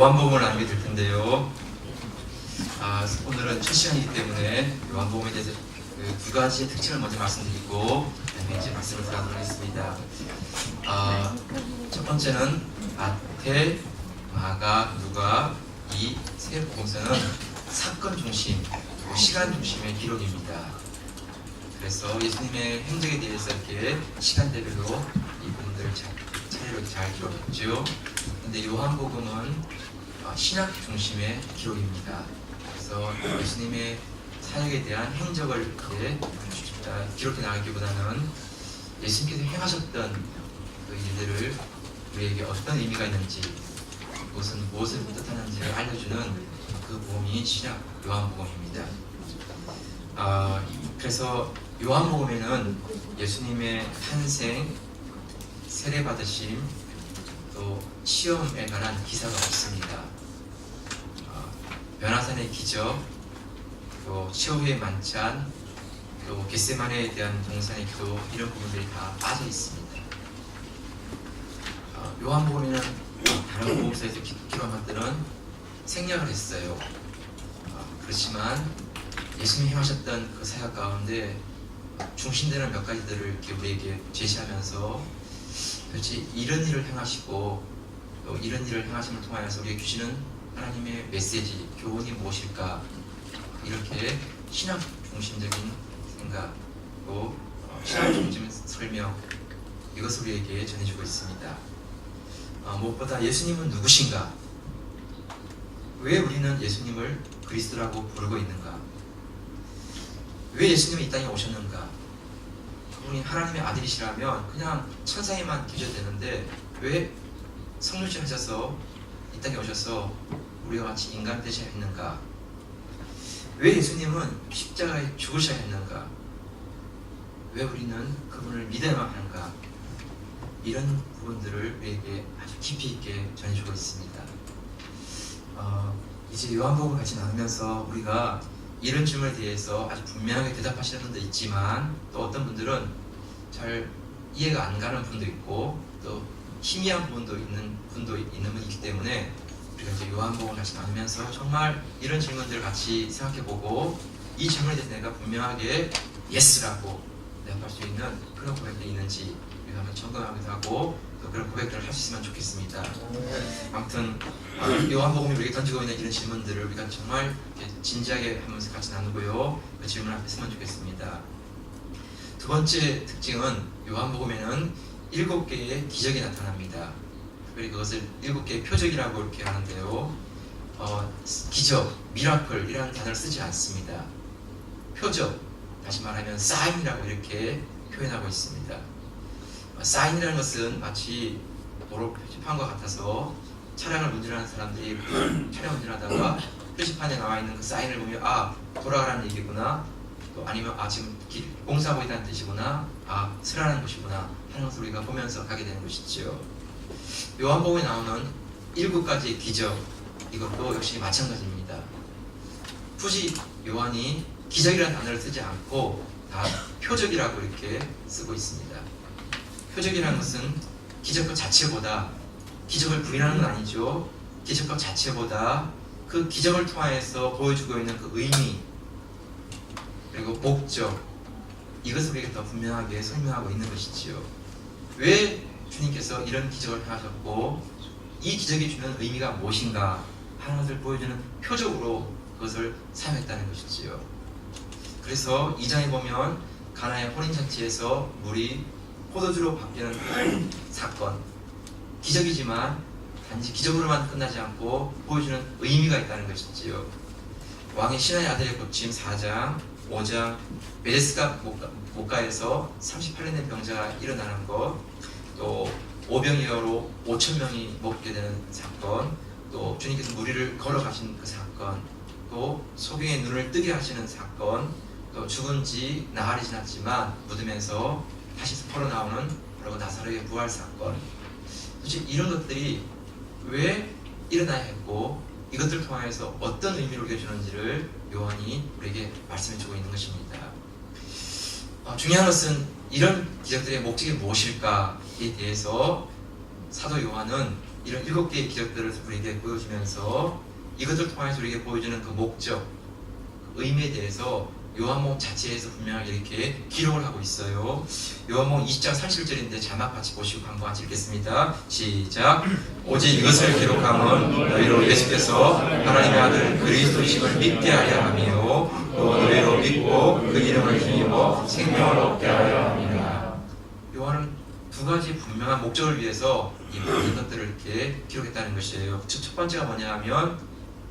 요한복음을 나누게 될 텐데요. 오늘은 첫 시간이기 때문에 요한복음에 대해서 두 가지의 특징을 먼저 말씀드리고 그다음에 이제 말씀을 들어가도록 하겠습니다. 첫 번째는 마태, 마가, 누가 이 세 복음서는 사건 중심, 시간 중심의 기록입니다. 그래서 예수님의 행적에 대해서 이렇게 시간대별로 이 부분들을 차례로 잘 기록했죠. 근데 요한복음은 신학 중심의 기록입니다. 그래서 예수님의 사역에 대한 행적을 이렇게 기록해 나가기보다는 예수님께서 행하셨던 그 일들을 우리에게 어떤 의미가 있는지, 그것은 무엇을 뜻하는지를 알려주는 그 복음이 신약 요한복음입니다. 그래서 요한복음에는 예수님의 탄생, 세례받으심, 또 시험에 관한 기사가 없습니다. 변화산의 기적, 또 시오회의 만찬, 또 겟세마네에 대한 동산의 기도, 이런 부분들이 다 빠져 있습니다. 요한복음에는 다른 복음서에서 기록한 것들은 생략을 했어요. 그렇지만 예수님이 행하셨던 그 사역 가운데 중심되는 몇 가지들을 이렇게 우리에게 제시하면서 도대체 이런 일을 행하시고 또 이런 일을 행하심을 통하여서 우리에게 주시는 하나님의 메시지, 교훈이 무엇일까, 이렇게 신학 중심적인 생각, 또 신학 중심적인 설명, 이것을 우리에게 전해주고 있습니다. 무엇보다 예수님은 누구신가? 왜 우리는 예수님을 그리스도라고 부르고 있는가? 왜 예수님이 이 땅에 오셨는가? 그분이 하나님의 아들이시라면 그냥 천상에만 계셔도 되는데 왜 성육신 하셔서 이 땅에 오셔서 우리와 같이 인간 되셔야 했는가? 왜 예수님은 십자가에 죽으셔야 했는가? 왜 우리는 그분을 믿어야만 하는가? 이런 부분들을 우리에게 아주 깊이 있게 전해주고 있습니다. 이제 요한복음을 같이 나누면서 우리가 이런 질문에 대해서 아주 분명하게 대답하시는 분도 있지만, 또 어떤 분들은 잘 이해가 안 가는 분도 있고, 또 희미한 부분도 있는 분이기 때문에 우리가 이제 요한복음을 같이 나누면서 정말 이런 질문들을 같이 생각해보고, 이 질문에 대해서 내가 분명하게 예스라고 대답할 수 있는 그런 고백들이 있는지 우리가 한번 점검하기도 하고, 또 그런 고백들을 할 수 있으면 좋겠습니다. 아무튼 요한복음이 우리에게 던지고 있는 이런 질문들을 우리가 정말 진지하게 하면서 같이 나누고요, 그 질문 앞에 서면 좋겠습니다. 두 번째 특징은 요한복음에는 7개의 기적이 나타납니다. 특별히 그것을 7개의 표적이라고 이렇게 하는데요, 기적, 미라클이라는 단어를 쓰지 않습니다. 표적, 다시 말하면 사인이라고 이렇게 표현하고 있습니다. 사인이라는 것은 마치 도로 표지판과 같아서 차량을 운전하는 사람들이 차량 운전하다가 표지판에 나와 있는 그 사인을 보면 돌아가라는 얘기구나, 또 아니면 지금 공사하고 있다는 뜻이구나, 서라는 곳이구나 하는 것을 우리가 보면서 가게 되는 것이죠. 요한복음에 나오는 7가지의 기적, 이것도 역시 마찬가지입니다. 굳이 요한이 기적이라는 단어를 쓰지 않고 다 표적이라고 이렇게 쓰고 있습니다. 표적이라는 것은 기적 그 자체보다, 기적을 부인하는 건 아니죠. 기적 그 자체보다 그 기적을 통하여서 보여주고 있는 그 의미, 그리고 목적, 이것을 우리에게 더 분명하게 설명하고 있는 것이지요. 왜 주님께서 이런 기적을 행하셨고 이 기적이 주는 의미가 무엇인가 하는 것을 보여주는 표적으로 그것을 사용했다는 것이지요. 그래서 2장에 보면 가나의 혼인잔치에서 물이 포도주로 바뀌는 사건, 기적이지만 단지 기적으로만 끝나지 않고 보여주는 의미가 있다는 것이지요. 왕의 신하의 아들의 고침 4장, 5장 베데스다 목가에서 38년 된 병자가 일어나는 것, 또 오병이어로 5,000명이 먹게 되는 사건, 또 주님께서 무리를 걸어가신 그 사건, 또 소경의 눈을 뜨게 하시는 사건, 또 죽은 지 나흘이 지났지만 무덤에서 다시 걸어 나오는 바로 나사로의 부활 사건, 도대체 이런 것들이 왜 일어나야 했고 이것들을 통해서 어떤 의미를 우리에게 주는지를 요한이 우리에게 말씀해 주고 있는 것입니다. 중요한 것은 이런 기적들의 목적이 무엇일까에 대해서 사도 요한은 이런 7개의 기적들을 우리에게 보여주면서 이것을 통해서 우리에게 보여주는 그 목적, 그 의미에 대해서 요한복음 자체에서 분명하게 이렇게 기록을 하고 있어요. 요한복음 20장 31절인데 자막 같이 보시고 한번 같이 읽겠습니다. 시작. 오직 이것을 기록함은 너희로 예수께서 하나님의 아들 그리스도이심을 믿게 하려 함이요 또 너희로 믿고 그 이름을 힘입어 생명을 얻게 하려 함이라. 요한은 두 가지 분명한 목적을 위해서 이 모든 것들을 이렇게 기록했다는 것이에요. 첫 번째가 뭐냐 하면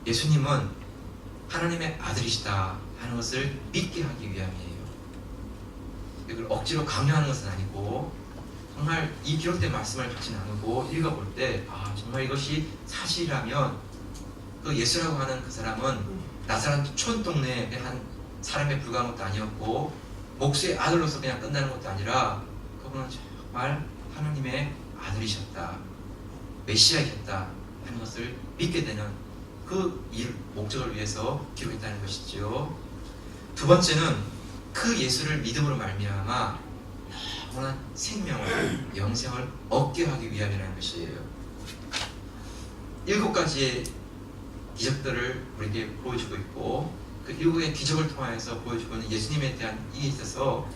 예수님은 하나님의 아들이시다 하는 것을 믿게 하기 위함이에요. 이걸 억지로 강요하는 것은 아니고 정말 이 기록된 말씀을 같이 나누고 읽어볼 때 정말 이것이 사실이라면 그 예수라고 하는 그 사람은 나사렛 촌 동네의 한 사람에 불과한 것도 아니었고 목수의 아들로서 그냥 끝나는 것도 아니라 그분은 정말 하나님의 아들이셨다, 메시아이셨다 하는 것을 믿게 되는 그 목적을 위해서 기록했다는 것이죠. 두 번째는 그 예수를 믿음으로 말미암아 영원한 생명을, 영생을 얻게 하기 위함이라는 것이에요. 7가지의 기적들을 우리에게 보여주고 있고 그 7개의 기적을 통해서 보여주고 있는 예수님에 대한 이에 있어서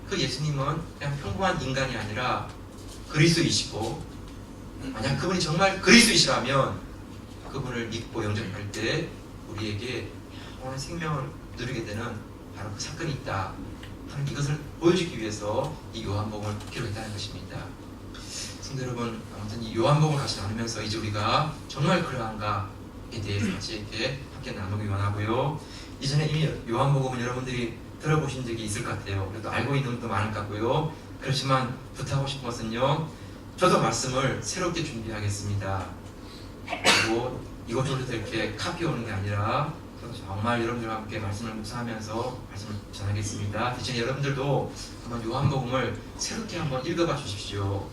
그 예수님은 그냥 평범한 인간이 아니라 그리스도이시고 만약 그분이 정말 그리스도이시라면 그분을 믿고 영접할 때 우리에게 영원한 생명을 누리게 되는 바로 그 사건이 있다 하는 이것을 보여주기 위해서 이 요한복음을 기록했다는 것입니다. 성도 여러분, 아무튼 이 요한복음을 같이 나누면서 이제 우리가 정말 그러한가에 대해서 같이 이렇게 함께 나누기 원하고요. 이전에 이미 요한복음은 여러분들이 들어보신 적이 있을 것 같아요. 그래도 알고 있는 것도 많을 것 같고요. 그렇지만 부탁하고 싶은 것은요, 저도 말씀을 새롭게 준비하겠습니다. 그리고 이것저것 이렇게 카피 오는 게 아니라 정말 여러분들과 함께 말씀을 묵상하면서 말씀을 전하겠습니다. 대신에 여러분들도 한번 요한복음을 새롭게 한번 읽어봐 주십시오.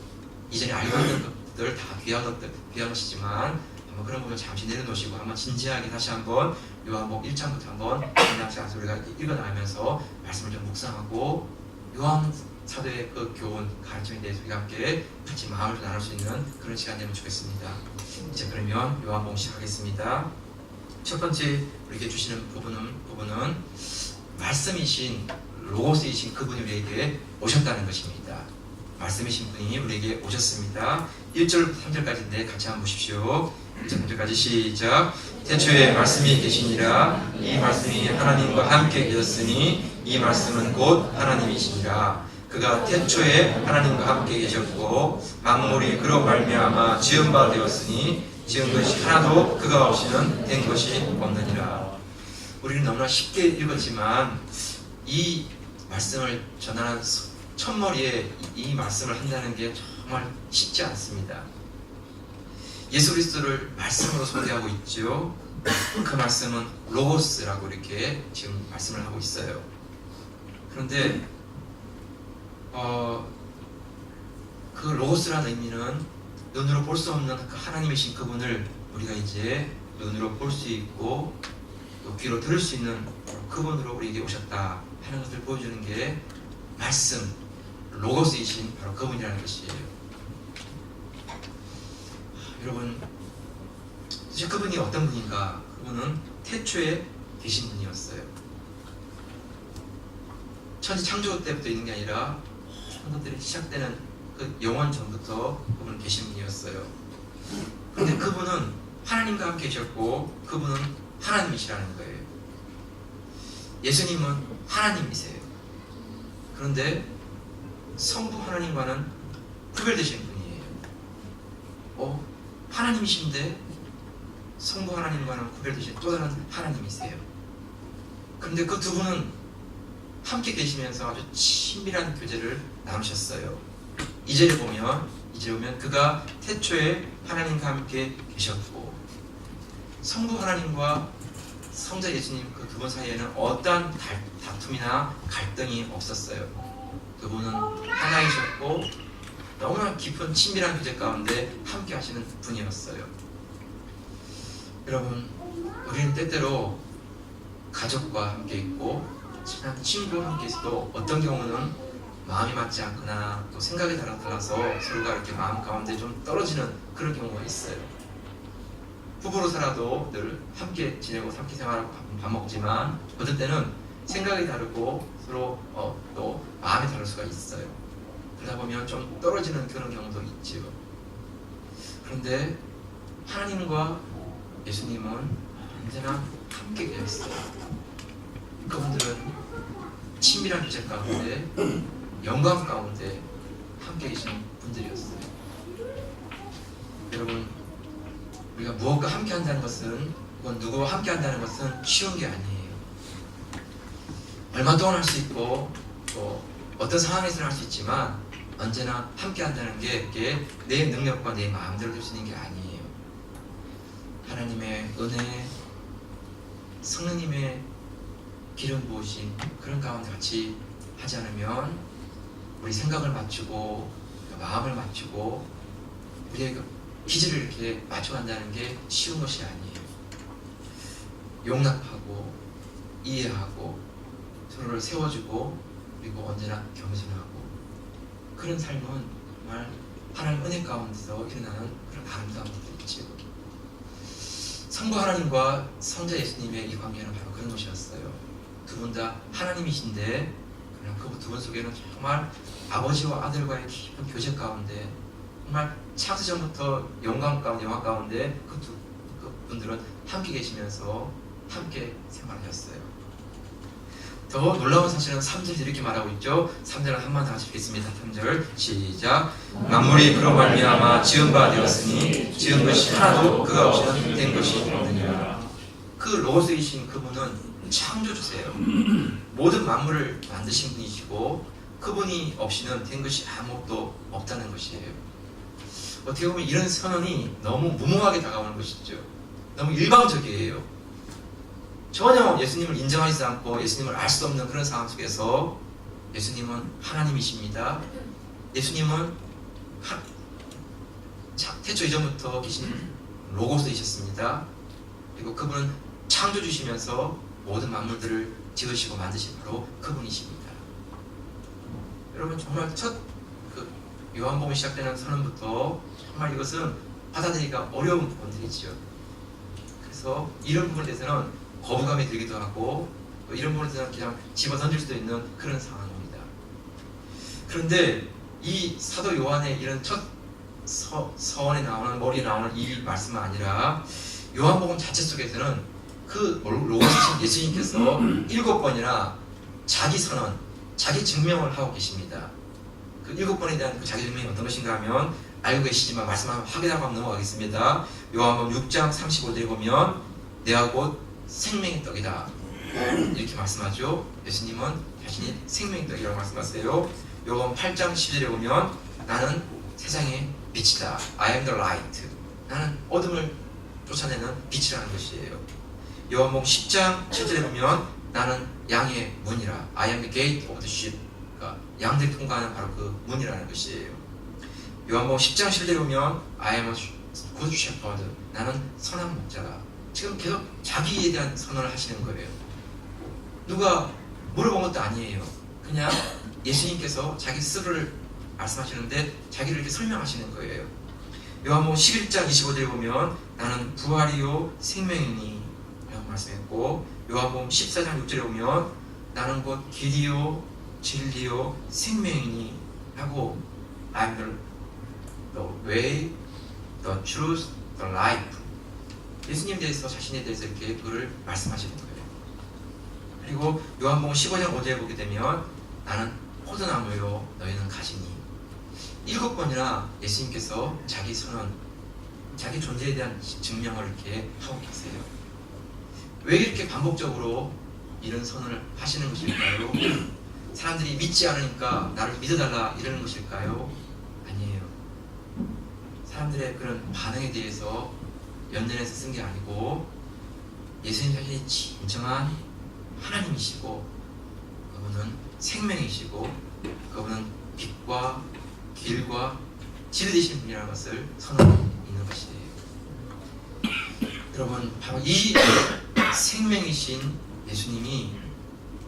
이전에 알고 있는 것들 다 귀한 것이지만 한번 그런 부분 잠시 내려놓으시고 한번 진지하게 다시 한번 요한복음 1장부터 한번 그냥 우리가 읽어나가면서 말씀을 좀 묵상하고 요한 사도의 그 교훈, 가르침에 대해서 우리가 함께 같이 마음을 나눌 수 있는 그런 시간 되면 좋겠습니다. 이제 그러면 요한복음 시작하겠습니다. 첫 번째 우리에게 주시는 부분은 말씀이신 로고스이신 그분이 우리에게 오셨다는 것입니다. 말씀이신 분이 우리에게 오셨습니다. 1절 3절까지인데 같이 한번 보십시오. 1절 3절까지 시작. 태초에 말씀이 계시니라. 이 말씀이 하나님과 함께 계셨으니 이 말씀은 곧 하나님이시니라. 그가 태초에 하나님과 함께 계셨고 만물이 그로 말미암아 지은 바 되었으니 지은 것이 하나도 그가 없이는 된 것이 없느니라. 우리는 너무나 쉽게 읽었지만 이 말씀을 전하는 첫머리에 이 말씀을 한다는 게 정말 쉽지 않습니다. 예수 그리스도를 말씀으로 소개하고 있죠. 그 말씀은 로고스라고 이렇게 지금 말씀을 하고 있어요. 그런데 그 로고스라는 의미는 눈으로 볼 수 없는 그 하나님이신 그분을 우리가 이제 눈으로 볼 수 있고 또 귀로 들을 수 있는 그분으로 우리에게 오셨다 하는 것을 보여주는 게 말씀, 로고스이신 바로 그분이라는 것이에요. 여러분, 도대체 그분이 어떤 분인가? 그분은 태초에 계신 분이었어요. 천지 창조 때부터 있는 게 아니라 모든 것들이 시작되는 그 영원 전부터 그분은 계신 분이었어요. 그런데 그분은 하나님과 함께 계셨고 그분은 하나님이시라는 거예요. 예수님은 하나님이세요. 그런데 성부 하나님과는 구별되신 분이에요. 하나님이신데 성부 하나님과는 구별되신 또 다른 하나님이세요. 그런데 그 두 분은 함께 계시면서 아주 친밀한 교제를 나누셨어요. 2절에 보면 그가 태초에 하나님과 함께 계셨고 성부 하나님과 성자 예수님 그 두 분 사이에는 어떠한 다툼이나 갈등이 없었어요. 그분은 하나이셨고 너무나 깊은 친밀한 교제 가운데 함께 하시는 분이었어요. 여러분, 우리는 때때로 가족과 함께 있고 친한 친구와 함께 있어도 어떤 경우는 마음이 맞지 않거나 또 생각이 달라서 서로가 이렇게 마음 가운데 좀 떨어지는 그런 경우가 있어요. 부부로 살아도 늘 함께 지내고 함께 생활하고 밥 먹지만 어떨 때는 생각이 다르고 서로 또 마음이 다를 수가 있어요. 그러다 보면 좀 떨어지는 그런 경우도 있지요. 그런데 하나님과 예수님은 언제나 함께 계셨어요. 그분들은 친밀한 교제 가운데 영광 가운데 함께 계신 분들이었어요. 여러분, 우리가 무엇과 함께 한다는 것은, 그건 누구와 함께 한다는 것은 쉬운 게 아니에요. 얼마 동안 할 수 있고 또 어떤 상황에서는 할 수 있지만 언제나 함께 한다는 게 그게 내 능력과 내 마음대로 될 수 있는 게 아니에요. 하나님의 은혜, 성령님의 기름 부으신 그런 가운데 같이 하지 않으면 우리 생각을 맞추고 마음을 맞추고 우리의 기질을 이렇게 맞춰간다는 게 쉬운 것이 아니에요. 용납하고 이해하고 서로를 세워주고 그리고 언제나 겸손하고 그런 삶은 정말 하나님 은혜 가운데서 일어나는 그런 아름다운 것들이 있지요. 성부 하나님과 성자 예수님의 이 관계는 바로 그런 것이었어요. 두 분 다 하나님이신데 그러나 그 두 분 속에는 정말 아버지와 아들과의 깊은 교제 가운데 정말 창세 전부터 영광 가운데 그분들은 함께 계시면서 함께 생활하셨어요. 더 놀라운 사실은 3절에 이렇게 말하고 있죠. 3절은 한 번 더 같이 읽겠습니다. 3절 시작. 만물이 그로 말미암아 지은 바 되었으니 지은 것이 하나도 그가 없이는 된 것이 없느니라. 그 로고스이신 그분은 창조주세요. 모든 만물을 만드신 분이시고 그분이 없이는 된 것이 아무것도 없다는 것이에요. 어떻게 보면 이런 선언이 너무 무모하게 다가오는 것이죠. 너무 일방적이에요. 전혀 예수님을 인정하지 않고 예수님을 알 수 없는 그런 상황 속에서 예수님은 하나님이십니다. 예수님은 태초 이전부터 계신 로고스이셨습니다. 그리고 그분은 창조주시면서 모든 만물들을 지으시고 만드신 바로 그분이십니다. 여러분, 정말 첫 요한복음 시작되는 선언부터 정말 이것은 받아들이기가 어려운 부분들이죠. 그래서 이런 부분에 대해서는 거부감이 들기도 하고 또 이런 부분에 대해서는 그냥 집어던질 수도 있는 그런 상황입니다. 그런데 이 사도 요한의 이런 첫 서원에 나오는 머리에 나오는 이 말씀은 아니라 요한복음 자체 속에서는 그 로고스신 예수님께서 7번이나 자기 선언, 자기 증명을 하고 계십니다. 그 7번에 대한 그 자기 증명이 어떤 것인가 하면 알고 계시지만 말씀 한번 확인하고 넘어가겠습니다. 요한복음 6장 35절에 보면 내가 곧 생명의 떡이다 이렇게 말씀하죠. 예수님은 자신이 생명의 떡이라고 말씀하세요. 요한복음 8장 10절에 보면 나는 세상의 빛이다. I am the light. 나는 어둠을 쫓아내는 빛이라는 것이에요. 요한복음 10장 7절에 보면 나는 양의 문이라. I am the gate of the sheep. 그러니까 양들이 통과하는 바로 그 문이라는 것이에요. 요한복음 10장 11절에 보면 I am a good shepherd. 나는 선한 목자다. 지금 계속 자기에 대한 선언을 하시는 거예요. 누가 물어본 것도 아니에요. 그냥 예수님께서 자기 스스로를 말씀하시는데 자기를 이렇게 설명하시는 거예요. 요한복음 11장 25절에 보면 나는 부활이요 생명이니 라고 말씀했고, 요한복음 14장 6절에 보면 나는 곧 길이요 진리요 생명이니 하고 I am the way, the truth, the life. 예수님에 대해서 자신에 대해서 이렇게 그를 말씀하시는 거예요. 그리고 요한복음 15장 5절에 보게 되면 나는 포도나무요 너희는 가지니. 7번이나 예수님께서 자기 선언, 자기 존재에 대한 증명을 이렇게 하고 계세요. 왜 이렇게 반복적으로 이런 선언을 하시는 것일까요? 사람들이 믿지 않으니까 나를 믿어달라 이러는 것일까요? 아니에요. 사람들의 그런 반응에 대해서 연연해서 쓴 게 아니고 예수님 자신이 진정한 하나님이시고 그분은 생명이시고 그분은 빛과 길과 진리 되신 분이라는 것을 선언하고 있는 것이에요. 여러분, 바로 이 생명이신 예수님이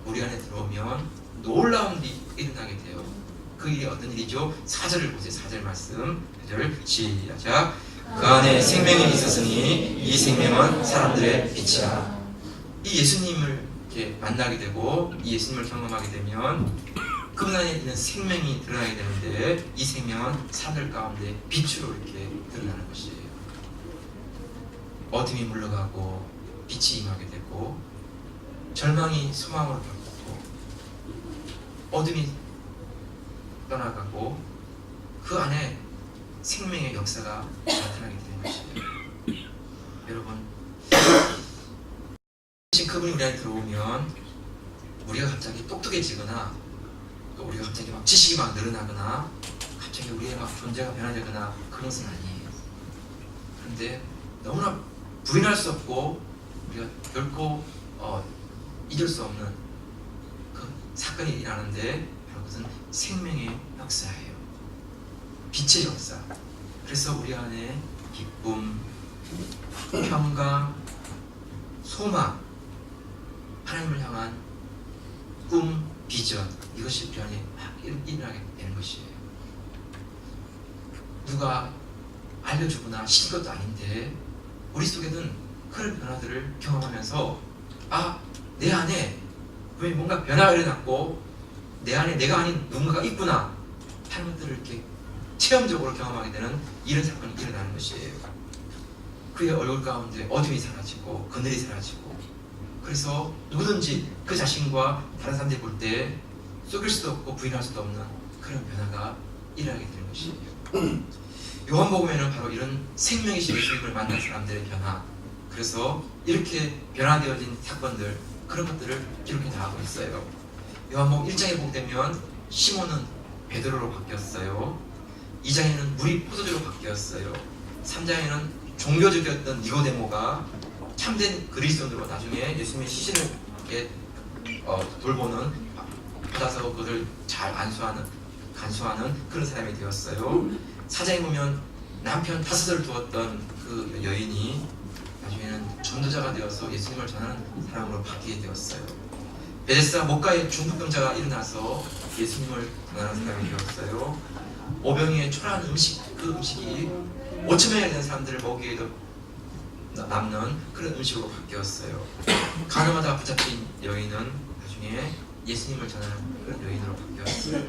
우리 안에 들어오면 놀라운 일어나게 돼요. 그 일이 어떤 일이죠? 4절을 보세요. 4절 말씀. 4절 시작. 그 안에 생명이 있었으니 이 생명은 사람들의 빛이라. 이 예수님을 이렇게 만나게 되고 이 예수님을 경험하게 되면 그분 안에 있는 생명이 드러나게 되는데 이 생명은 사람들 가운데 빛으로 이렇게 드러나는 것이에요. 어둠이 물러가고 빛이 임하게 되고 절망이 소망으로 바뀌고 어둠이 떠나가고 그 안에 생명의 역사가 나타나게 되는 것이에요. 여러분, 그분이 우리 안에 들어오면 우리가 갑자기 똑똑해지거나 또 우리가 갑자기 막 지식이 막 늘어나거나 갑자기 우리의 막 존재가 변화되거나 그런 것은 아니에요. 그런데 너무나 부인할 수 없고 우리가 결코 잊을 수 없는 그 사건이 일어나는데 바로 그것은 생명의 역사예요. 빛의 역사. 그래서 우리 안에 기쁨, 평강, 소망, 하나님을 향한 꿈, 비전, 이것이 우리 안에 막 일어나게 되는 것이에요. 누가 알려주거나 시킨 것도 아닌데 우리 속에는 그런 변화들을 경험하면서 내 안에 왜 뭔가 변화가 일어났고 내 안에 내가 아닌 누군가가 있구나 하는 것들을 이렇게 체험적으로 경험하게 되는 이런 사건이 일어나는 것이에요. 그의 얼굴 가운데 어둠이 사라지고 그늘이 사라지고 그래서 누구든지 그 자신과 다른 사람들이 볼 때 속일 수도 없고 부인할 수도 없는 그런 변화가 일어나게 되는 것이에요. 요한복음에는 바로 이런 생명이신 예수님을 만난 사람들의 변화, 그래서 이렇게 변화되어진 사건들, 그런 것들을 기록해 나가고 있어요. 요한복음 1장에 보게 되면 시몬은 베드로로 바뀌었어요. 2장에는 물이 포도주로 바뀌었어요. 3장에는 종교적이었던 니고데모가 참된 그리스도인으로 나중에 예수님의 시신을 이렇게 돌보는, 받아서 그것을 잘 간수하는 그런 사람이 되었어요. 4장에 보면 남편 5을 두었던 그 여인이 나중에는 전도자가 되어서 예수님을 전하는 사람으로 바뀌게 되었어요. 베데스다 목가에 중풍병자가 일어나서 예수님을 전하는 사람이 되었어요. 오병이의 초라한 음식, 그 음식이 5,000명에 되는 사람들을 먹이에도 남는 그런 음식으로 바뀌었어요. 가늠하다 붙잡힌 여인은 나중에 예수님을 전하는 그런 여인으로 바뀌었어요.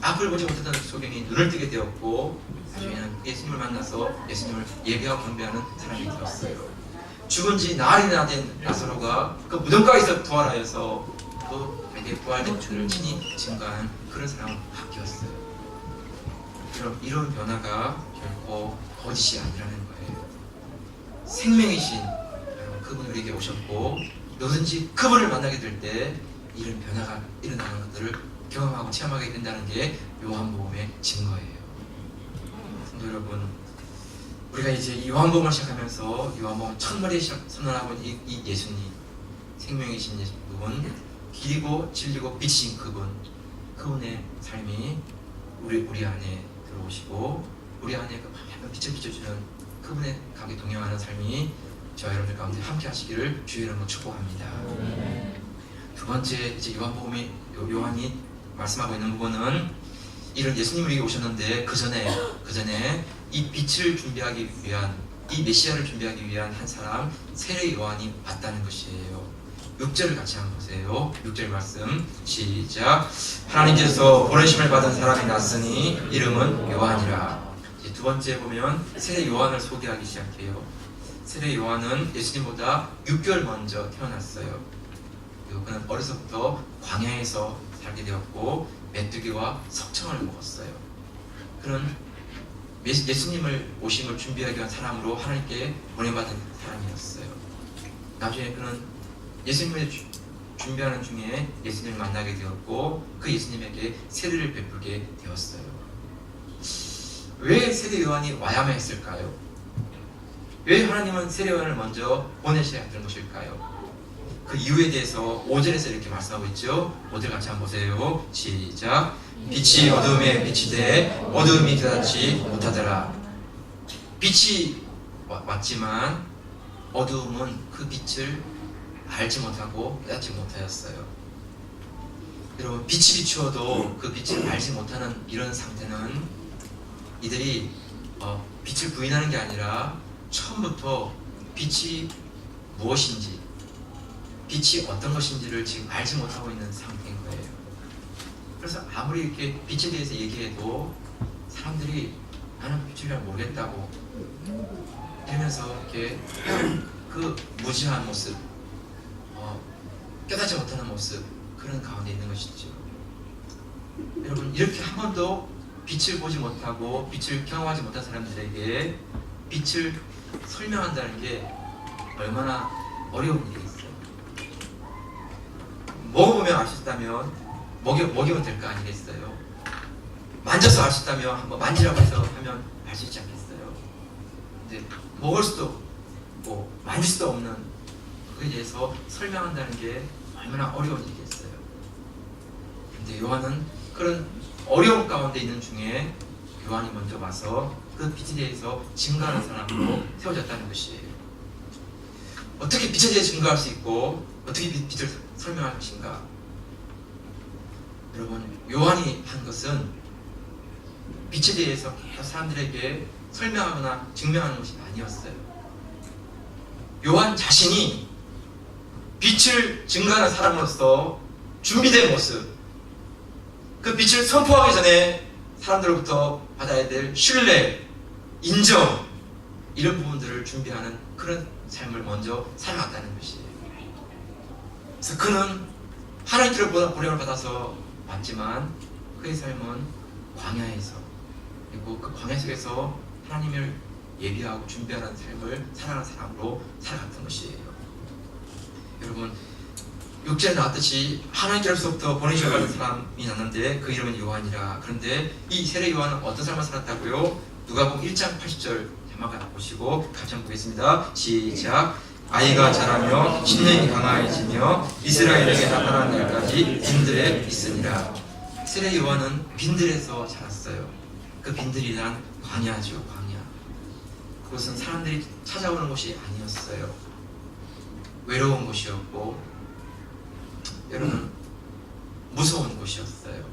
앞을 보지 못했던 소경이 눈을 뜨게 되었고 나중에는 예수님을 만나서 예수님을 예배하고 경배하는 사람이 되었어요. 죽은 지 나흘이나 된 나사로가 그 무덤가에서 부활하여서 그 자기의 부활된 주를 친히 증거하는 그런 사람으로 바뀌었어요. 이런 변화가 결코 거짓이 아니라는 거예요. 생명이신 여러분, 그분이 우리에게 오셨고 누구든지 그분을 만나게 될 때 이런 변화가 일어나는 것들을 경험하고 체험하게 된다는 게 요한복음의 증거예요. 성도 여러분, 우리가 이제 요한복음을 시작하면서 요한복음 첫머리에 선언하고 있는 이 예수님, 생명이신 예수 그분, 길이고 진리고 빛이신 그분의 삶이 우리 안에 들어오시고 우리 안에 그 밝은 빛을 비춰주는 그분의 가게 동행하는 삶이 저와 여러분들 가운데 함께 하시기를 주의 이름으로 축복합니다. 두 번째, 이제 요한이 말씀하고 있는 부분은 이런 예수님이 우리에게 오셨는데 그 전에 이 빛을 준비하기 위한, 이 메시아를 준비하기 위한 한 사람, 세례 요한이 왔다는 것이에요. 6절을 같이 한번 보세요. 6절 말씀 시작. 하나님께서 보내심을 받은 사람이 났으니 이름은 요한이라. 이제 두 번째 보면 세례 요한을 소개하기 시작해요. 세례 요한은 예수님보다 6개월 먼저 태어났어요. 그리고 그는 어려서부터 광야에서 살게 되었고 메뚜기와 석청을 먹었어요. 그는 예수님을 오심을 준비하기 위한 사람으로 하나님께 보내받은 사람이었어요. 나중에 그는 예수님을 준비하는 중에 예수님을 만나게 되었고 그 예수님에게 세례를 베풀게 되었어요. 왜 세례 요한이 와야만 했을까요? 왜 하나님은 세례 요한을 먼저 보내셔야 했던 것일까요? 그 이유에 대해서 5절에서 이렇게 말씀하고 있죠. 5절 같이 한번 보세요. 시작. 빛이 어둠에 비치되 어둠이 깨닫지 못하더라. 빛이 왔지만 어둠은 그 빛을 알지 못하고 깨닫지 못하였어요. 여러분, 빛이 비추어도 그 빛을 알지 못하는 이런 상태는 이들이 빛을 부인하는 게 아니라 처음부터 빛이 무엇인지, 빛이 어떤 것인지를 지금 알지 못하고 있는 상태인 거예요. 그래서 아무리 이렇게 빛에 대해서 얘기해도 사람들이 나는 빛을 잘 모르겠다고 이러면서 이렇게 그 무지한 모습, 깨닫지 못하는 모습, 그런 가운데 있는 것이죠. 여러분, 이렇게 한 번도 빛을 보지 못하고 빛을 경험하지 못한 사람들에게 빛을 설명한다는 게 얼마나 어려운 일이겠어요. 먹어보면 알 수 있다면 먹이면 될 거 아니겠어요. 만져서 알 수 있다면 한번 만지라고 해서 하면 알 수 있지 않겠어요. 근데 먹을 수도 없고 만질 수도 없는 그에 대해서 설명한다는 게 얼마나 어려운 일이겠어요. 근데 요한은 그런 어려움 가운데 있는 중에 요한이 먼저 와서 그 빛에 대해서 증거하는 사람으로 세워졌다는 것이에요. 어떻게 빛에 대해 증거할 수 있고 어떻게 빛을 설명할 것인가? 여러분, 요한이 한 것은 빛에 대해서 계속 사람들에게 설명하거나 증명하는 것이 아니었어요. 요한 자신이 빛을 증거하는 사람으로서 준비된 모습, 그 빛을 선포하기 전에 사람들로부터 받아야 될 신뢰, 인정, 이런 부분들을 준비하는 그런 삶을 먼저 살아갔다는 것이에요. 그래서 그는 하나님께로 보냄을 받아서 왔지만 그의 삶은 광야에서, 그리고 그 광야 속에서 하나님을 예비하고 준비하는 삶을 살아가는 사람으로 살아갔던 것이에요. 여러분, 육체에 나왔듯이 하나님께로부터 보내주셔가는 사람이 났는데 그 이름은 요한이라. 그런데 이 세례 요한은 어떤 삶을 살았다고요? 누가복음 1장 80절 한번 보시고 같이 한번 보겠습니다. 시작. 아이가 자라며 신령이 강화해지며 이스라엘에게 나타나는 날까지 빈들에 있으니라. 세례 요한은 빈들에서 자랐어요. 그 빈들이란 광야죠, 광야. 그것은 사람들이 찾아오는 곳이 아니었어요. 외로운 곳이었고, 여러분, 무서운 곳이었어요.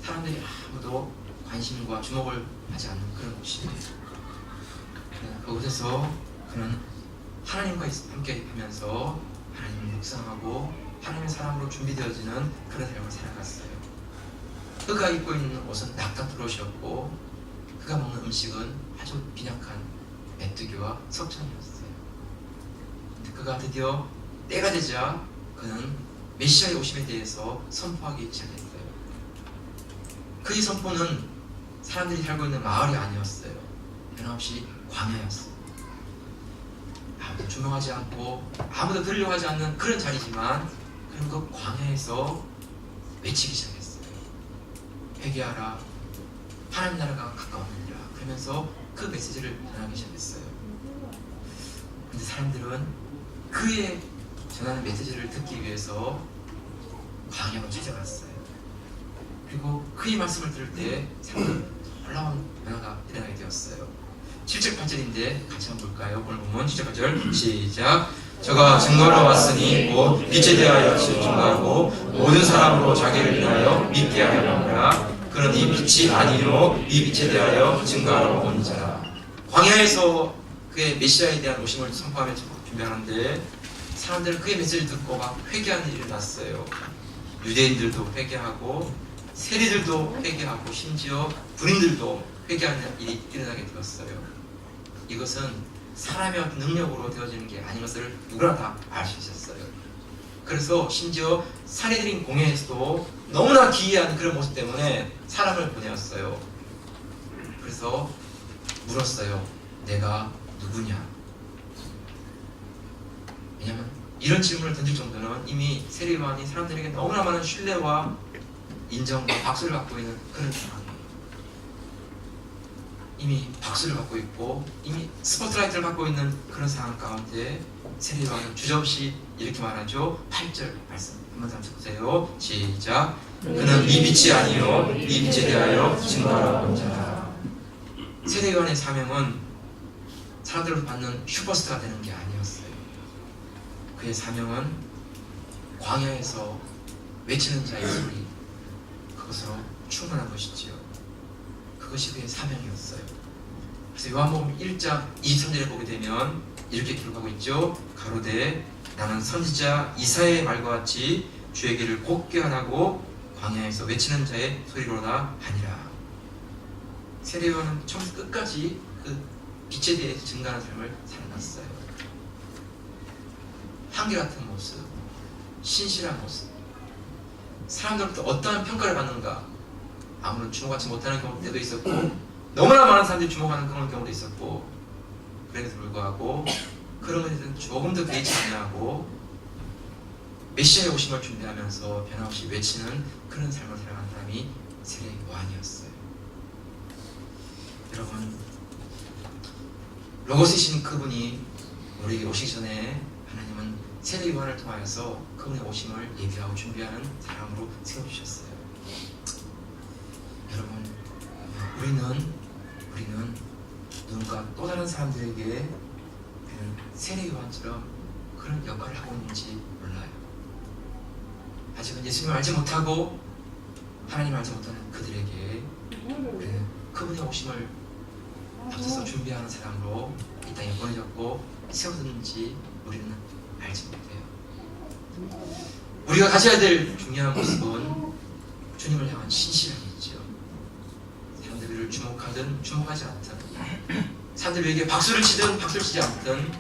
사람들이 아무도 관심과 주목을 하지 않는 그런 곳이에요. 그곳에서 그는 하나님과 함께 하면서 하나님을 묵상하고 하나님의 사람으로 준비되어지는 그런 삶을 살아갔어요. 그가 입고 있는 옷은 낙타불 옷이었고 그가 먹는 음식은 아주 빈약한 메뚜기와 석천이었어요. 근데 그가 드디어 때가 되자 그는 메시아의 오심에 대해서 선포하기 시작했어요. 그의 선포는 사람들이 살고 있는 마을이 아니었어요. 변함없이 광야였어요. 아무도 조명하지 않고 아무도 들으려고 하지 않는 그런 자리지만 그런 그 광야에서 외치기 시작했어요. 회개하라, 하나님 나라가 가까우니라. 그러면서 그 메시지를 전하기 시작했어요. 그런데 사람들은 그의 전하는 메시지를 듣기 위해서 광야로 찾아갔어요. 그리고 그의 말씀을 들을 때 사람들은 놀라운 변화가 일어나게 되었어요. 7절 8절인데 같이 한번 볼까요? 오늘 본문 7절 8절 시작. 저가 증거로 왔으니 곧 빛에 대하여 증거하고 모든 사람으로 자기를 위하여 믿게 하려 합니다. 그는 이 빛이 아니요 이 빛에 대하여 증거하러 온 자라. 광야에서 그의 메시아에 대한 오심을 선포하며 준비하는데 사람들은 그의 메시지를 듣고 막 회개하는 일이 일어났어요. 유대인들도 회개하고 세리들도 회개하고 심지어 군인들도 회개하는 일이 일어나게 되었어요. 이것은 사람의 능력으로 되어지는 게 아닌 것을 누구나 다 알 수 있었어요. 그래서 심지어 산헤드린 공회에서도 너무나 기이한 그런 모습 때문에 사람을 보내었어요. 그래서 물었어요. 내가 누구냐? 왜냐하면 이런 질문을 던질 정도는 이미 세례 요한이 사람들에게 너무나 많은 신뢰와 인정과 박수를 받고 있는 그런 상황이에요. 이미 박수를 받고 있고 이미 스포트라이트를 받고 있는 그런 상황 가운데 세례 요한은 주저없이 이렇게 말하죠. 8절 말씀 한번 다시 보세요. 시작. 그는 이 빛이 아니요 이 빛에 대하여 증거하러 온 자라. 세례 요한의 사명은 사람들로 받는 슈퍼스타가 되는 게 아니었어요. 그의 사명은 광야에서 외치는 자의 소리, 그것으로 충분한 것이지요. 그것이 그의 사명이었어요. 그래서 요한복음 1장 23절에 보게 되면 이렇게 기록하고 있죠. 가로되 나는 선지자 이사야의 말과 같이 주의 길을 곱게 하라고 광야에서 외치는 자의 소리로다 하니라. 세례 요한은 처음부터 끝까지 그 빛에 대해서 증가하는 삶을 살아났어요. 한결같은 모습, 신실한 모습. 사람들로부터 어떠한 평가를 받는가, 아무런 주목하지 못하는 경우도 있었고 너무나 많은 사람들이 주목하는 그런 경우도 있었고, 그럼에도 불구하고 그런 것에 대해서는 조금 더 개의치 않냐고 메시아의 오심을 준비하면서 변함없이 외치는 그런 삶을 살아가는 사람이 세례 요한이었어요. 여러분, 로고스이신 그분이 우리에게 오시기 전에 하나님은 세례 요한을 통하여서 그분의 오심을 예비하고 준비하는 사람으로 세워주셨어요. 여러분, 우리는 누군가 또 다른 사람들에게 세례 요한처럼 그런 역할을 하고 있는지 몰라요. 아직은 예수님을 알지 못하고 하나님을 알지 못하는 그들에게 우리는 그분의 오심을 앞서서 준비하는 사람으로 이 땅에 보내졌고 세워졌는지 우리는 알지 못해요. 우리가 가져야 될 중요한 모습은 주님을 향한 신실함이죠. 사람들이 우리를 주목하든 주목하지 않든, 사람들이 우리에게 박수를 치든 박수를 치지 않든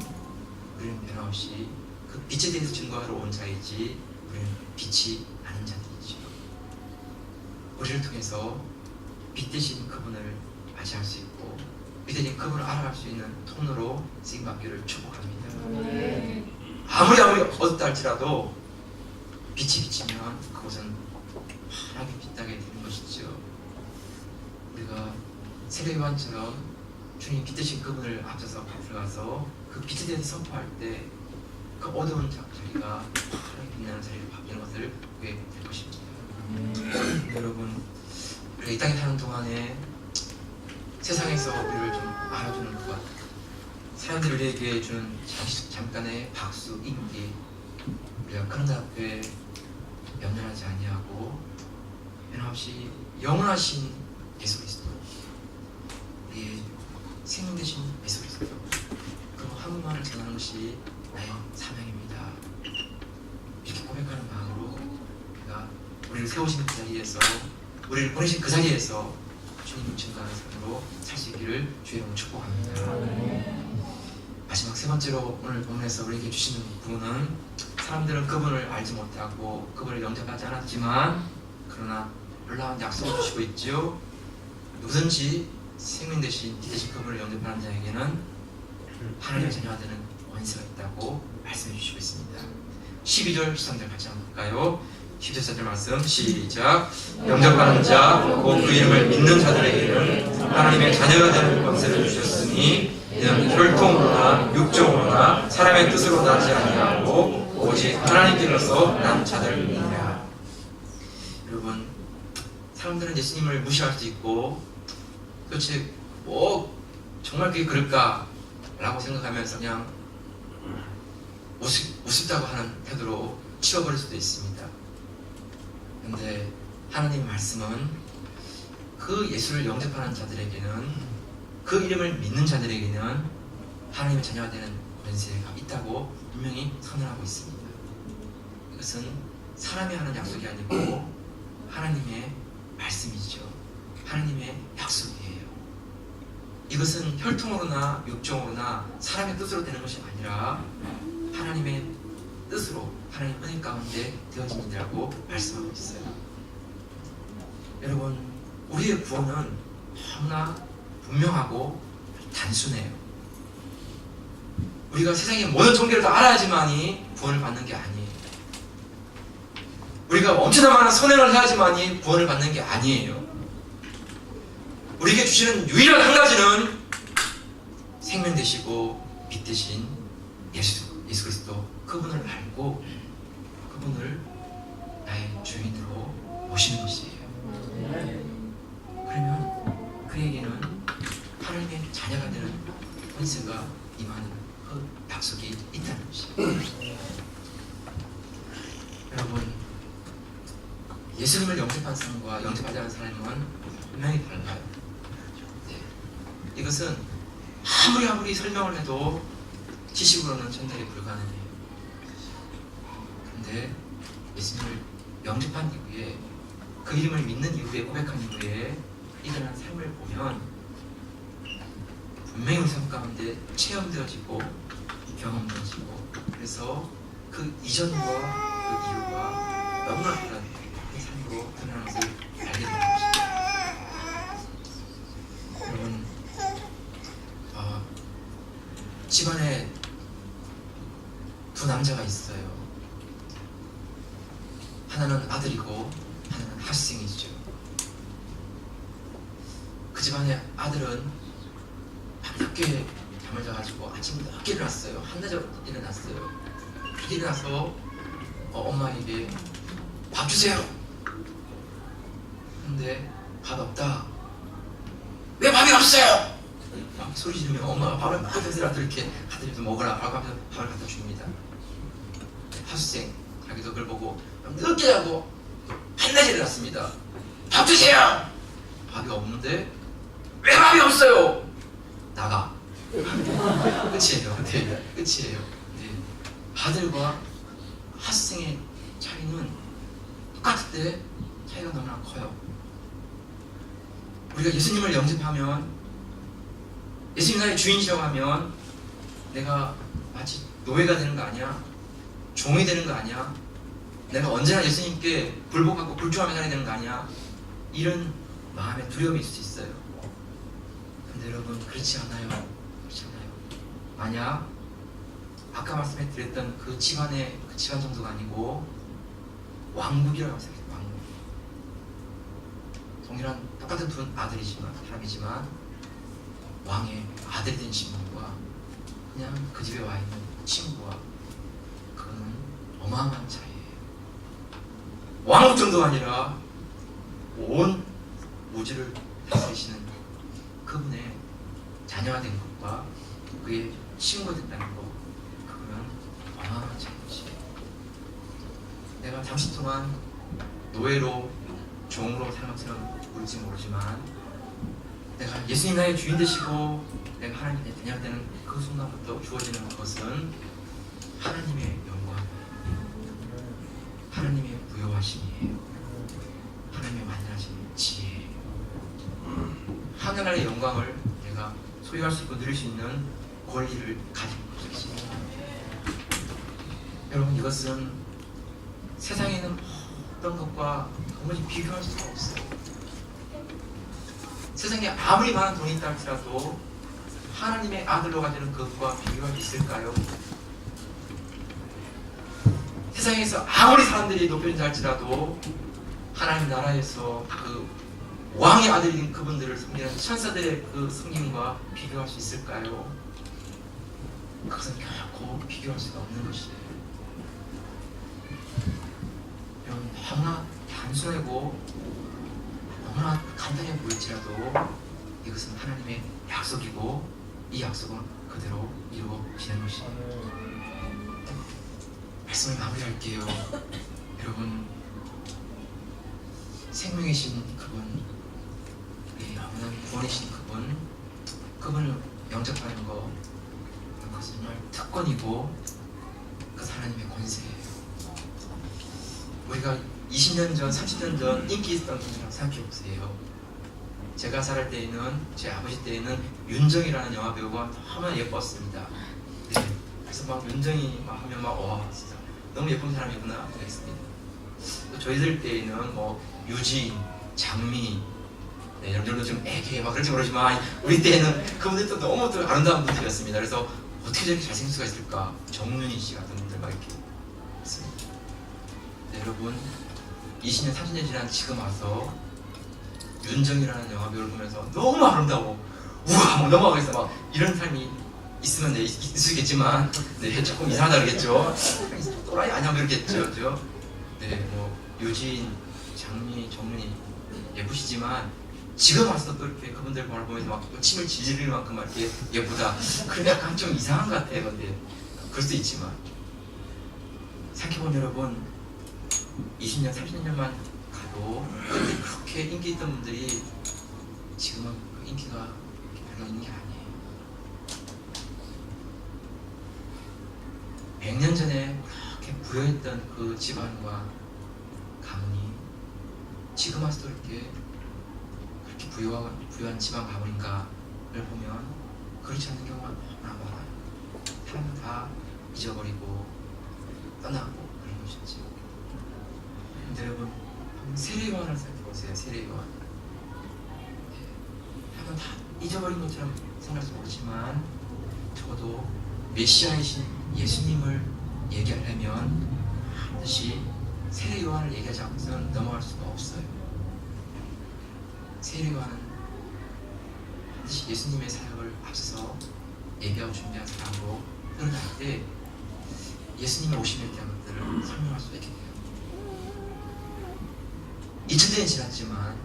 우리는 변함없이 그 빛에 대해서 증거하러 온 자이지 우리는 빛이 아닌 자들이죠. 우리를 통해서 빛 대신 그분을 맞이할 수 있고 빛 대신 그분을 알아갈 수 있는 통로로 쓰임받기를 축복합니다. 아무리 어둡다 할지라도 빛이 비치면 그곳은 환하게 빛나게 되는 것이죠. 우리가 세례 요한처럼 주님 빛 대신 그분을 앞서서 들어가서 그 빛에 대해서 선포할 때 그 어두운 자리가 환하게 빛나는 자리로 바뀌는 것을 보게 될 것입니다. 여러분, 우리가 이 땅에 사는 동안에 세상에서 우리를 좀 알아주는 것, 사람들이 우리에게 주는 잠깐의 박수, 인기, 우리가 그런 것 앞에 연연하지 아니하고 변함없이 영원하신 예수 그리스도, 우리의 생명 되신 예수 그리스도, 그 한 분만을 전하는 것이 나의 사명입니다. 이렇게 고백하는 마음으로 우리가 우리를 세우신 그 자리에서, 우리를 보내신 그 자리에서 주님을 증거하는 삶으로 살 수 있기를 주의 이름으로 축복합니다. 마지막 세 번째로 오늘 본문에서 우리에게 주시는 부분은, 사람들은 그분을 알지 못하고 그분을 영접하지 않았지만 그러나 놀라운 약속을 주시고 있죠. 누구든지 생명 대신 빛 대신 그분을 영접하는 자에게는 하나님의 자녀가 되는 원세가 있다고 말씀해 주시고 있습니다. 12절 13절 같이 한번 볼까요? 12절 13절 말씀 시작. 영접하는 자 곧 그 이름을 믿는 자들에게는 하나님의 자녀가 되는 권세를 주셨으니 이는 혈통으로나 육정으로나 사람의 뜻으로 나지 아니하고 오직 하나님께로서 난 자들이니라. 여러분, 사람들은 예수님을 무시할 수 있고 도대체 뭐 정말 그게 그럴까 라고 생각하면서 그냥 우습다고 하는 태도로 치워버릴 수도 있습니다. 그런데 하나님의 말씀은 그 예수를 영접하는 자들에게는, 그 이름을 믿는 자들에게는 하나님의 자녀가 되는 권세가 있다고 분명히 선언하고 있습니다. 이것은 사람이 하는 약속이 아니고 하나님의 말씀이죠. 하나님의 약속이에요. 이것은 혈통으로나 육정으로나 사람의 뜻으로 되는 것이 아니라 하나님의 뜻으로, 하나님 은혜 가운데 되어진 일이라고 말씀하고 있어요. 여러분, 우리의 구원은 너무나 분명하고 단순해요. 우리가 세상의 모든 통계를 다 알아야지만이 구원을 받는 게 아니에요. 우리가 엄청난 많은 선행을 해야지만이 구원을 받는 게 아니에요. 우리에게 주시는 유일한 한 가지는 생명 되시고 빛 되신 예수 그리스도, 그분을 알고 그분을 나의 주인으로 모시는 것이에요. 그러면 그에게는 하나님의 자녀가 되는 권세가 임하는 그 약속이 있다는 것이에요. 여러분, 예수님을 영접한 사람과 영접하지 않은 사람은 분명히 달라요. 네. 이것은 아무리 설명을 해도 지식으로는 전달이 불가능해요. 근데 예수님을 영접한 이후에 그 이름을 믿는 이후에 고백한 이후에 일어난 삶을 보면 분명히 우리 삶 가운데 체험되어지고 경험되어지고 그래서 그 이전과 그 이후가 너무나 다른 삶으로 드러나는 것을 알게 되는 것입니다. 여러분 집안에 두 남자가 있어요. 하나는 아들이고 하나는 학생이죠. 그 집안의 아들은 밤늦게 잠을 자가지고 아침 늦게 일어났어요. 한낮에 일어났어요. 일어나서 엄마에게 밥 주세요. 근데 밥 없다. 왜 밥이 없어요? 막 소리 지르면 엄마가 밥을 막 드세요. 이렇게 아들이 먹으라 라고 하면서 밥을 갖다 줍니다. 하수생 자기도 그걸 보고 늦게 자고 한낮에 일어났습니다. 밥 주세요. 밥이 없는데 왜 밥이 없어요? 나가. 끝이에요. 네, 끝이에요. 네. 아들과 학생의 차이는 똑같은데 차이가 너무나 커요. 우리가 예수님을 영접하면 예수님 나의 주인이라고 하면 내가 마치 노예가 되는 거 아니야? 종이 되는 거 아니야? 내가 언제나 예수님께 불복하고 불조하며 살아야 되는 거 아니야? 이런 마음의 두려움이 있을 수 있어요. 근데 여러분 그렇지 않아요. 그렇지 않아요. 만약 아까 말씀해 드렸던 그 집안의 그 집안 정도가 아니고 왕국이라고 생각해요. 왕국. 동일한 똑같은 두 아들이지만 사람이지만 왕의 아들이 된 친구와 그냥 그 집에 와 있는 친구와 그거는 어마어마한 차이예요. 왕국 정도가 아니라 온 우주를 다스리시는 그분의 자녀가 된 것과 그의 친구가 됐다는 것, 그거는 어마어마한 차이지. 내가 잠시 동안 노예로 종으로 산 것처럼 보일지 모르지만 내가 예수님 나의 주인 되시고 내가 하나님의 자녀가 되는 그 순간부터 주어지는 것은 하나님의 영광, 하나님의 부여하심이에요. 하나님의 만나신 지혜예요. 하늘나라의 영광을 내가 소유할 수 있고 누릴 수 있는 권리를 가지고 있습니다. 여러분 이것은 세상에 있는 어떤 것과 도무지 비교할 수가 없어요. 세상에 아무리 많은 돈이 있다 할지라도 하나님의 아들로 가지는 그것과 비교할 수 있을까요? 세상에서 아무리 사람들이 높여진다 할지라도 하나님 나라에서 그 왕의 아들인 그분들을 섬기는 천사들의 그 섬김과 비교할 수 있을까요? 그것은 결코 비교할 수가 없는 것이에요. 여러분 너무나 단순하고 너무나 간단해 보일지라도 이것은 하나님의 약속이고 이 약속은 그대로 이루어지는 것이에요. 말씀을 마무리할게요. 여러분 생명이신 그분, 우리 영원한 구원이신 그분을 영접하는 것, 그것은 정말 특권이고 그 하나님의 권세예요. 우리가 20년 전, 30년 전 인기 있었던 분이라고 생각해보세요. 제가 살할 때에는, 제 아버지 때에는 윤정이라는 영화 배우가 너무나 예뻤습니다. 네. 그래서 막 윤정이 막 하면 와 진짜 너무 예쁜 사람이구나 그랬습니다. 또 저희들 때에는 뭐 유진, 장미, 네, 여러분들도 좀 애기 막 그럴지 모르지만 우리 때에는 그분들도 너무 또 아름다운 분들이었습니다. 그래서 어떻게 저렇게 잘생길 수가 있을까? 정윤희 씨 같은 분들 막 이렇게 있습니다. 네, 여러분 20년, 30년 지난 지금 와서 윤정이라는 영화 배우를 보면서 너무 아름다워 우와 막 넘어가겠어 막 이런 사람이 있으면 네, 있으겠지만 네, 조금 이상하다 그러겠죠. 또라이 아니야 그러겠죠. 네, 뭐 유진, 장미, 정윤이 예쁘시지만 지금 와서 또 이렇게 그분들 보면서 막 침을 질질 만큼 막 이렇게 예쁘다. 그럼 약간 좀 이상한 것 같아요. 근데 그럴 수 있지만 생각해보면 여러분 20년, 30년만 있고 그때 그렇게 인기 있던 분들이 지금은 그 인기가 별로 있는 게 아니에요. 100년 전에 그렇게 부여했던 그 집안과 가문이 지금 와서도 이렇게 그렇게 부유한 집안 가문인가를 보면 그렇지 않는 경우가 너무나 많아요. 사람은 다 잊어버리고 떠나고 그런 것이죠. 근데 여러분 세례요한을 살펴보세요. 세례요한. 사람은 다 잊어버린 것처럼 생각할지 모르지만 적어도 메시아이신 예수님을 얘기하려면 반드시 세례요한을 얘기하지 않고서는 넘어갈 수가 없어요. 세례요한은 반드시 예수님의 사역을 앞서서 얘기하고 준비한 사람으로 드러날 때 예수님의 오심에 대한 것들을 설명할 수 있게 돼요. 2000년이 지났지만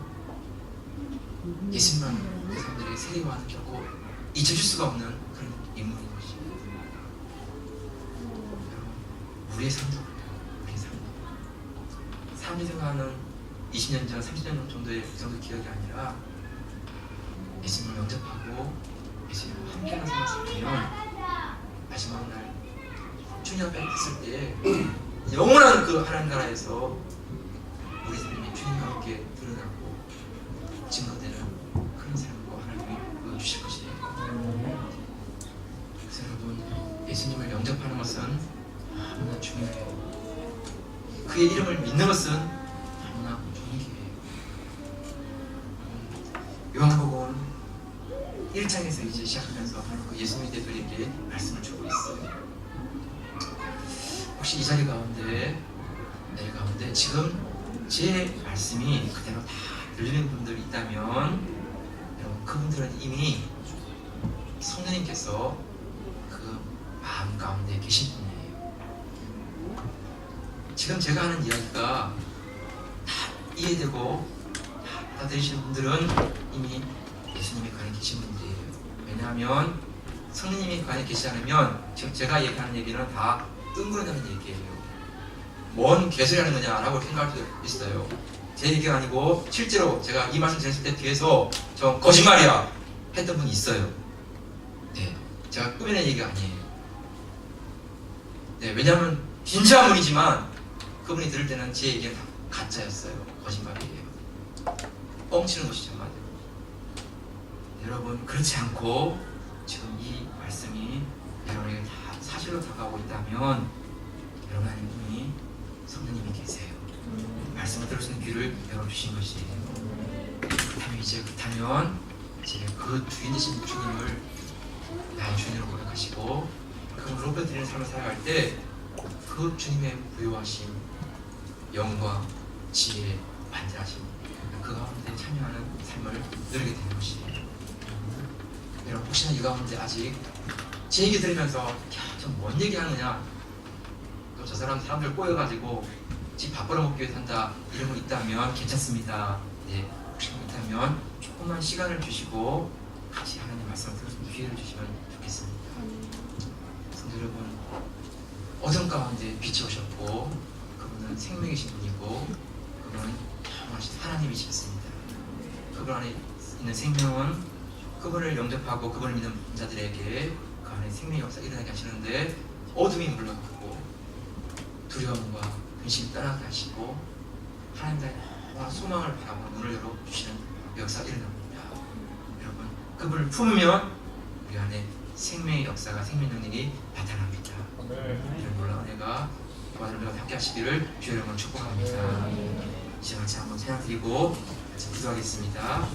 예수님은 그 사람들에게 세례요한은 결코 잊혀질 수가 없는 그런 인물인 것이죠. 우리의 삶도 그래요. 우리의 삶도. 삶이 생각하는 20년 전, 30년 정도의 그 정도 기억이 아니라 예수님을 영접하고 예수님과 함께하는 삶을 살면 마지막 날 주님 앞에 있을 때 영원한 그 하나님 나라에서 우리 삶이 주님과 함께 드러나고 증거되는 그런 삶으로 하나님이 보여주실 것이에요. 그래서 여러분 예수님을 영접하는 것은 너무나 중요해요. 그의 이름을 믿는 것은 너무나 좋은 기회예요. 요한복음 1장에서 이제 시작하면서 그 예수님의 대들에게 말씀을 주고 있어요. 혹시 이 자리 가운데 내 가운데 지금 제 말씀이 그대로 다 들리는 분들이 있다면 여러분 그분들은 이미 성령님께서 그 마음 가운데 계신 분이에요. 지금 제가 하는 이야기가 다 이해되고 다 받아들이시는 분들은 이미 예수님이 그 안에 계신 분들이에요. 왜냐하면 성령님이 그 안에 계시지 않으면 지금 제가 얘기하는 얘기는 다 뜬구름다는 얘기예요. 뭔 개소리 하는 거냐라고 생각할 수 있어요. 제 얘기가 아니고 실제로 제가 이 말씀 전했을 때 뒤에서 저 거짓말이야 했던 분이 있어요. 네, 제가 꾸며낸 얘기가 아니에요. 네, 왜냐하면 진짜 분이지만 그분이 들을 때는 제 얘기는 다 가짜였어요. 거짓말이에요. 뻥치는 것이죠. 맞아요. 네, 여러분 그렇지 않고 지금 이 말씀이 여러분에게 다 사실로 다가오고 있다면 여러분 안에 이미 성령님이 계세요. 말씀을 들을 수 있는 귀를 열어주신 것이에요. 그렇다면 이제 그 주인 되신 주님을 나의 주인으로 고백하시고 그분을 높여드리는 삶을 살아갈 때 그 주님의 부요하심, 영광, 지혜, 완전하심 그 가운데 참여하는 삶을 누리게 되는 것이에요. 여러분 혹시나 이 가운데 아직 제 얘기 들으면서 저 뭔 얘기 하느냐 또 저 사람들 꼬여가지고 집 밥 벌어먹기 위해 산다 이런 거 있다면 괜찮습니다. 네, 혹시 있다면 조금만 시간을 주시고 같이 하나님 말씀을 들어서 기회를 주시면 좋겠습니다. 성도 여러분 어둠 가운데 빛이 오셨고 그분은 생명이신 분이고 그분은 영원하신 하나님이셨습니다. 그분 안에 있는 생명은 그분을 영접하고 그분을 믿는 자들에게 그 안에 생명의 역사가 일어나게 하시는데 어둠이 물러가고 두려움과 근심이 떠나게 하시고 하나님의 소망을 바라보고 눈을 열어주시는 역사가 일어납니다. 여러분 그분을 품으면 우리 안에 생명의 역사가 생명 능력이 나타납니다. 이런 놀라운 은혜가 여러분과 함께 하시기를 주의 이름으로 축복합니다. 이제 같이 한번 찬양 드리고 같이 기도하겠습니다.